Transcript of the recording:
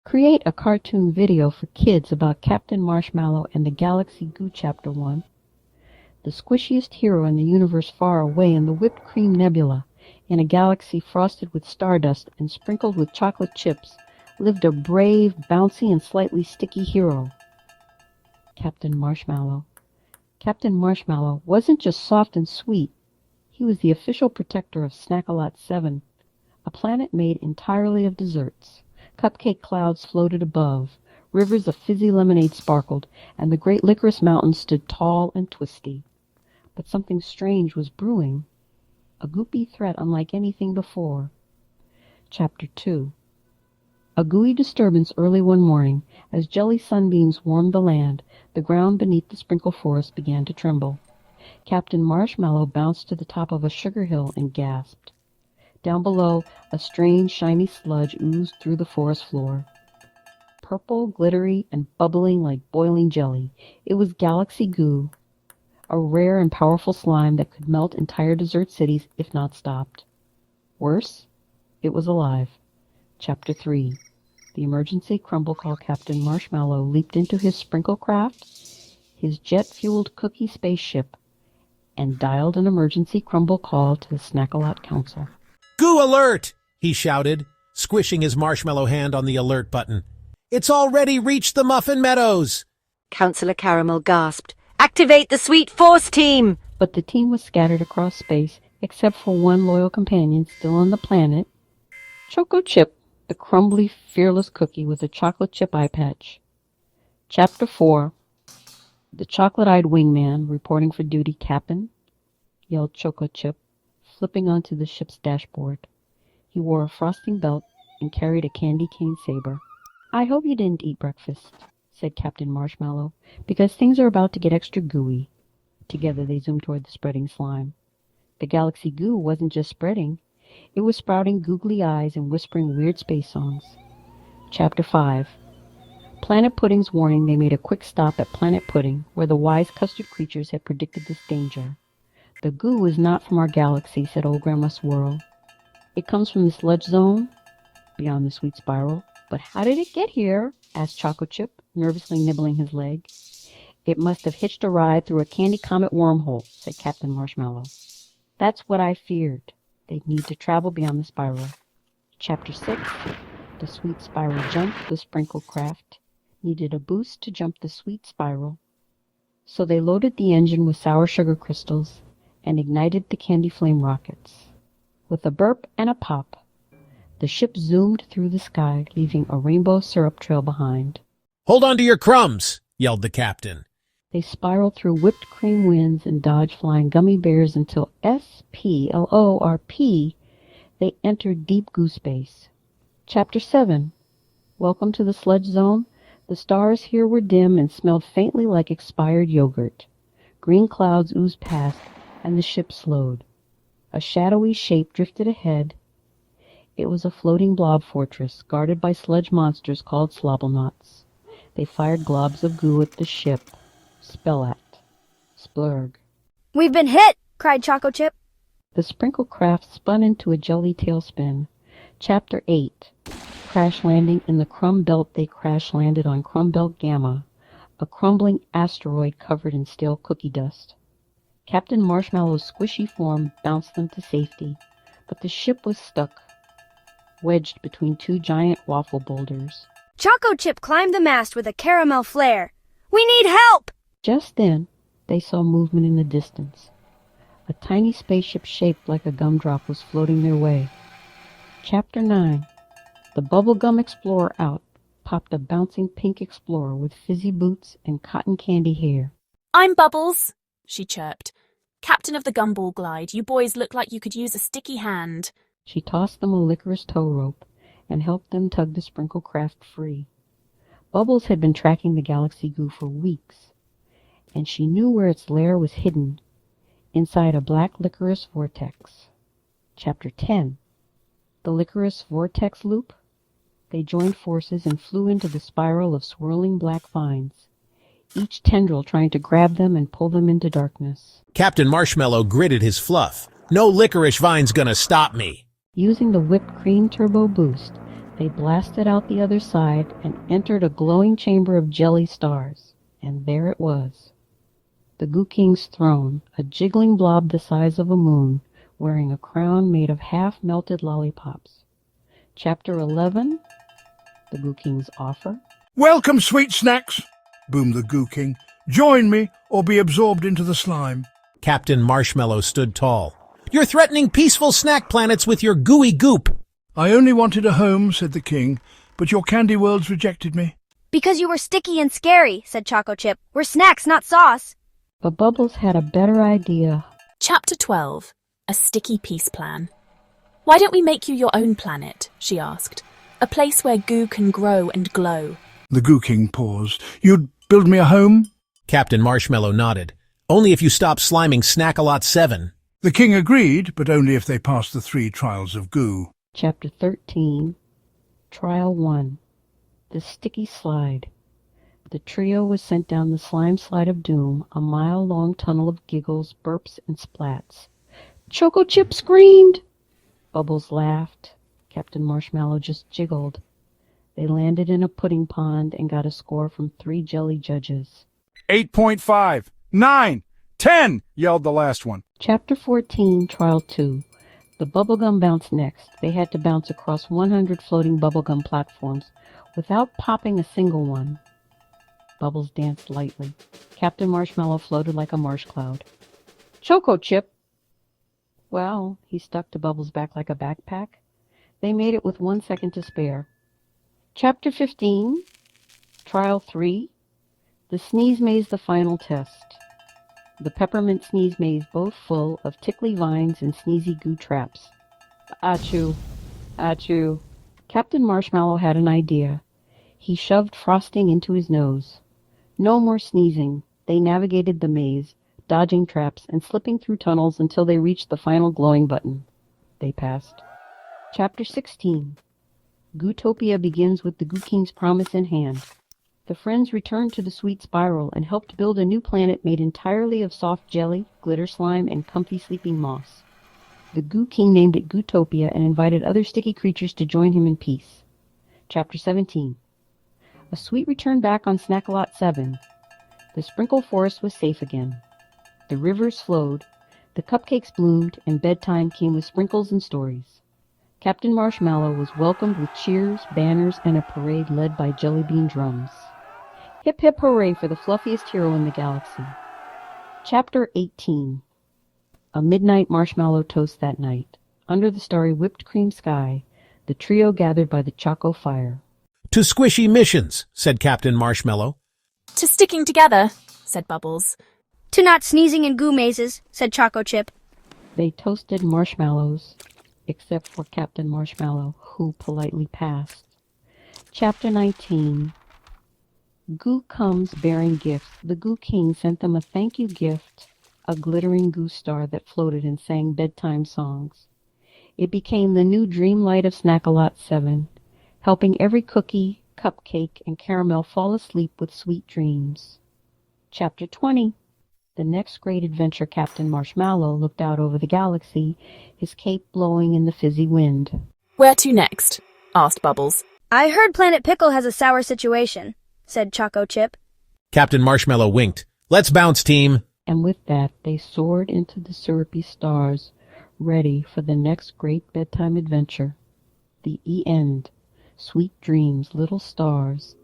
Create a cartoon video for kids about Captain Marshmallow and the Galaxy Goo Chapter 1. The squishiest hero in the universe far away in the whipped cream nebula, in a galaxy frosted with stardust and sprinkled with chocolate chips, lived a brave, bouncy, and slightly sticky hero. Captain Marshmallow. Captain Marshmallow wasn't just soft and sweet. He was the official protector of Snack-a-Lot 7, a planet made entirely of desserts. Cupcake clouds floated above, rivers of fizzy lemonade sparkled, and the great licorice mountains stood tall and twisty. But something strange was brewing, a goopy threat unlike anything before. Chapter 2. A gooey disturbance early one morning. As jelly sunbeams warmed the land, the ground beneath the sprinkle forest began to tremble. Captain Marshmallow bounced to the top of a sugar hill and gasped. Down below, a strange, shiny sludge oozed through the forest floor. Purple, glittery, and bubbling like boiling jelly, it was Galaxy Goo, a rare and powerful slime that could melt entire desert cities if not stopped. Worse, it was alive. Chapter 3. The emergency crumble call. Captain Marshmallow leaped into his sprinkle craft, his jet-fueled cookie spaceship, and dialed an emergency crumble call to the Snack-a-Lot Council. Goo alert! He shouted, squishing his marshmallow hand on the alert button. It's already reached the Muffin Meadows! Councillor Caramel gasped. Activate the Sweet Force team! But the team was scattered across space, except for one loyal companion still on the planet, Choco Chip, the crumbly, fearless cookie with a chocolate chip eye patch. Chapter 4. The chocolate-eyed wingman reporting for duty. Cap'n, yelled Choco Chip, flipping onto the ship's dashboard. He wore a frosting belt and carried a candy cane saber. I hope you didn't eat breakfast, said Captain Marshmallow, because things are about to get extra gooey. Together they zoomed toward the spreading slime. The Galaxy Goo wasn't just spreading. It was sprouting googly eyes and whispering weird space songs. Chapter 5. Planet Pudding's warning. They made a quick stop at Planet Pudding, where the wise custard creatures had predicted this danger. The goo is not from our galaxy, said old Grandma Swirl. It comes from the sludge zone, beyond the sweet spiral. But how did it get here? Asked Choco Chip, nervously nibbling his leg. It must have hitched a ride through a candy comet wormhole, said Captain Marshmallow. That's what I feared. They'd need to travel beyond the spiral. Chapter 6. The sweet spiral jump. The sprinkle craft needed a boost to jump the sweet spiral. So they loaded the engine with sour sugar crystals and ignited the candy flame rockets. With a burp and a pop, the ship zoomed through the sky, leaving a rainbow syrup trail behind. Hold on to your crumbs, yelled the captain. They spiraled through whipped cream winds and dodged flying gummy bears until SPLORP, they entered deep goo space. Chapter 7. Welcome to the sludge zone. The stars here were dim and smelled faintly like expired yogurt. Green clouds oozed past, and the ship slowed. A shadowy shape drifted ahead. It was a floating blob fortress, guarded by sludge monsters called Slobblenauts. They fired globs of goo at the ship. Spellat. Splurg. We've been hit! Cried Choco Chip. The sprinkle craft spun into a jelly tailspin. Chapter 8. Crash landing in the Crumb Belt. They crash landed on Crumb Belt Gamma, a crumbling asteroid covered in stale cookie dust. Captain Marshmallow's squishy form bounced them to safety, but the ship was stuck, wedged between two giant waffle boulders. Choco Chip climbed the mast with a caramel flare. We need help! Just then, they saw movement in the distance. A tiny spaceship shaped like a gumdrop was floating their way. Chapter 9. The bubblegum explorer out popped a bouncing pink explorer with fizzy boots and cotton candy hair. I'm Bubbles, she chirped. Captain of the Gumball Glide, you boys look like you could use a sticky hand. She tossed them a licorice tow rope and helped them tug the sprinkle craft free. Bubbles had been tracking the Galaxy Goo for weeks, and she knew where its lair was hidden, inside a black licorice vortex. Chapter 10. The licorice vortex loop. They joined forces and flew into the spiral of swirling black vines, each tendril trying to grab them and pull them into darkness. Captain Marshmallow gritted his fluff. No licorice vine's gonna stop me. Using the whipped cream turbo boost, They blasted out the other side and entered a glowing chamber of jelly stars. And there it was. The Goo King's throne, a jiggling blob the size of a moon, wearing a crown made of half-melted lollipops. Chapter 11, The Goo King's Offer. "Welcome, sweet snacks," boomed the Goo King. "Join me or be absorbed into the slime." Captain Marshmallow stood tall. You're threatening peaceful snack planets with your gooey goop. "I only wanted a home," said the king, "but your candy worlds rejected me." Because you were sticky and scary, said Choco Chip. We're snacks, not sauce. But Bubbles had a better idea. Chapter 12. A Sticky Peace Plan. Why don't we make you your own planet? She asked. A place where goo can grow and glow. The Goo King paused. "You'd build me a home?" Captain Marshmallow nodded. Only if you stop sliming Snack-a-Lot 7. The king agreed, but only if they passed the 3 trials of goo. Chapter 13, Trial 1, The Sticky Slide. The trio was sent down the slime slide of doom, a mile-long tunnel of giggles, burps, and splats. Choco Chip screamed. Bubbles laughed. Captain Marshmallow just jiggled. They landed in a pudding pond and got a score from 3 jelly judges. 8.5, 9, 10, yelled the last one. Chapter 14, Trial 2. The bubblegum bounced next. They had to bounce across 100 floating bubblegum platforms without popping a single one. Bubbles danced lightly. Captain Marshmallow floated like a marsh cloud. Choco Chip! Well, he stuck to Bubbles' back like a backpack. They made it with 1 second to spare. Chapter 15, Trial 3. The Sneeze Maze, the Final Test. The peppermint sneeze maze both full of tickly vines and sneezy goo traps. Achoo! Achoo! Captain Marshmallow had an idea. He shoved frosting into his nose. No more sneezing. They navigated the maze, dodging traps and slipping through tunnels until they reached the final glowing button. They passed. Chapter 16. Gootopia begins with the Goo King's promise in hand. The friends returned to the sweet spiral and helped build a new planet made entirely of soft jelly, glitter slime, and comfy sleeping moss. The Goo King named it Gootopia and invited other sticky creatures to join him in peace. Chapter 17. A sweet return back on Snack-a-Lot 7. The sprinkle forest was safe again. The rivers flowed, the cupcakes bloomed, and bedtime came with sprinkles and stories. Captain Marshmallow was welcomed with cheers, banners, and a parade led by jelly bean drums. Hip hip hooray for the fluffiest hero in the galaxy. Chapter 18. A midnight marshmallow toast that night. Under the starry whipped cream sky, the trio gathered by the Choco fire. To squishy missions, said Captain Marshmallow. To sticking together, said Bubbles. To not sneezing in goo mazes, said Choco Chip. They toasted marshmallows, except for Captain Marshmallow, who politely passed. Chapter 19. Goo comes bearing gifts. The Goo King sent them a thank you gift, a glittering goo star that floated and sang bedtime songs. It became the new dream light of Snack-a-Lot 7, helping every cookie, cupcake, and caramel fall asleep with sweet dreams. Chapter 20. The next great adventure. Captain Marshmallow looked out over the galaxy, his cape blowing in the fizzy wind. Where to next? Asked Bubbles. I heard Planet Pickle has a sour situation, said Choco Chip. Captain Marshmallow winked. Let's bounce, team. And with that, they soared into the syrupy stars, ready for the next great bedtime adventure. The end. Sweet dreams, little stars,